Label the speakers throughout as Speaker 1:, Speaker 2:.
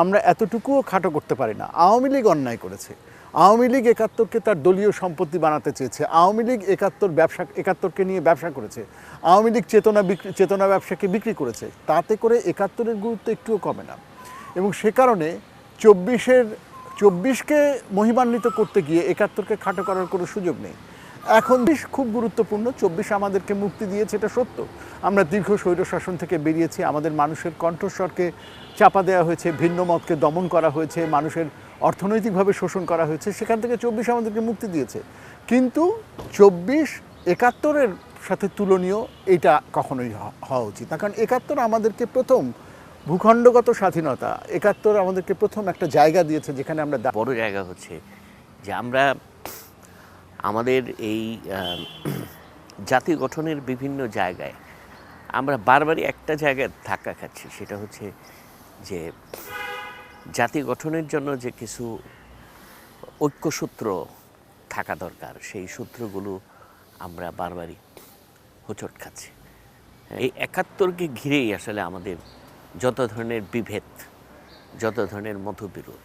Speaker 1: আমরা এতটুকুও খাটো করতে পারি না। আওয়ামী লীগ অন্যায় করেছে, আওয়ামী লীগ একাত্তরকে তার দলীয় সম্পত্তি বানাতে চেয়েছে, আওয়ামী লীগ একাত্তরকে নিয়ে ব্যবসা করেছে, আওয়ামী লীগ চেতনা ব্যবসাকে বিক্রি করেছে, তাতে করে একাত্তরের গুরুত্ব একটুও কমে না। এবং সে কারণে চব্বিশকে মহিমান্বিত করতে গিয়ে একাত্তরকে খাটো করার কোনো সুযোগ নেই। এখন খুব গুরুত্বপূর্ণ, 24 আমাদেরকে মুক্তি দিয়েছে, এটা সত্য। আমরা দীর্ঘ স্বৈরশাসন থেকে বেরিয়েছি, আমাদের মানুষের কণ্ঠস্বরকে চাপা দেওয়া হয়েছে, ভিন্ন মতকে দমন করা হয়েছে, মানুষের অর্থনৈতিকভাবে শোষণ করা হয়েছে, সেখান থেকে 24 আমাদেরকে মুক্তি দিয়েছে। কিন্তু 24 একাত্তরের সাথে তুলনীয় এটা কখনোই হওয়া উচিত না। কারণ একাত্তর আমাদেরকে প্রথম ভূখণ্ডগত স্বাধীনতা, একাত্তর আমাদেরকে প্রথম একটা জায়গা দিয়েছে যেখানে আমরা
Speaker 2: বড় জায়গা হচ্ছে যে আমরা আমাদের এই জাতি গঠনের বিভিন্ন জায়গায় আমরা বারবারই একটা জায়গায় ধাক্কা খাচ্ছি। সেটা হচ্ছে যে জাতি গঠনের জন্য যে কিছু ঐক্যসূত্র থাকা দরকার, সেই সূত্রগুলো আমরা বারবারই হোঁচট খাচ্ছি। এই একাত্তরকে ঘিরেই আসলে আমাদের যত ধরনের বিভেদ, যত ধরনের মতবিরোধ,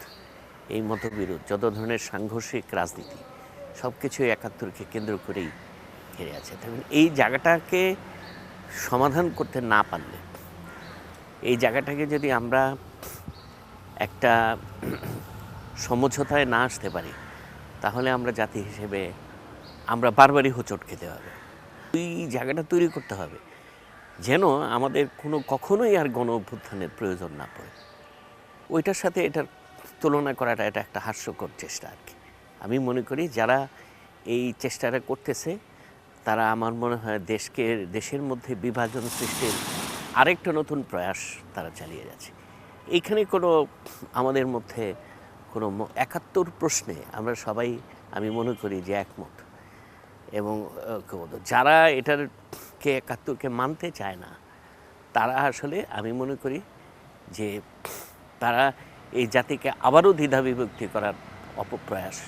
Speaker 2: এই মতবিরোধ, যত ধরনের সাংঘর্ষিক রাজনীতি, সব কিছুই একাত্তরকে কেন্দ্র করেই ঘিরে আছে। তখন এই জায়গাটাকে সমাধান করতে না পারলে, এই জায়গাটাকে যদি আমরা একটা সমঝোতায় না আসতে পারি, তাহলে আমরা জাতি হিসেবে আমরা বারবারই হোঁচট খেতে হবে। এই জায়গাটা তৈরি করতে হবে যেন আমাদের কখনোই আর গণ অভ্যুত্থানের প্রয়োজন না পড়ে। ওইটার সাথে এটার তুলনা করাটা এটা একটা হাস্যকর চেষ্টা আর কি। আমি মনে করি যারা এই চেষ্টাটা করতেছে তারা, আমার মনে হয়, দেশের মধ্যে বিভাজন সৃষ্টির আরেকটা নতুন প্রয়াস তারা চালিয়ে যাচ্ছে। এইখানে আমাদের মধ্যে একাত্তর প্রশ্নে আমরা সবাই, আমি মনে করি যে একমত। এবং যারা একাত্তরকে মানতে চায় না, তারা আসলে, আমি মনে করি যে তারা এই জাতিকে আবারও দ্বিধা বিভক্তি করার অপপ্রয়াস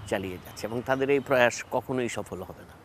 Speaker 2: চালিয়ে যাচ্ছে এবং তাদের এই প্রয়াস কখনোই সফল হবে না।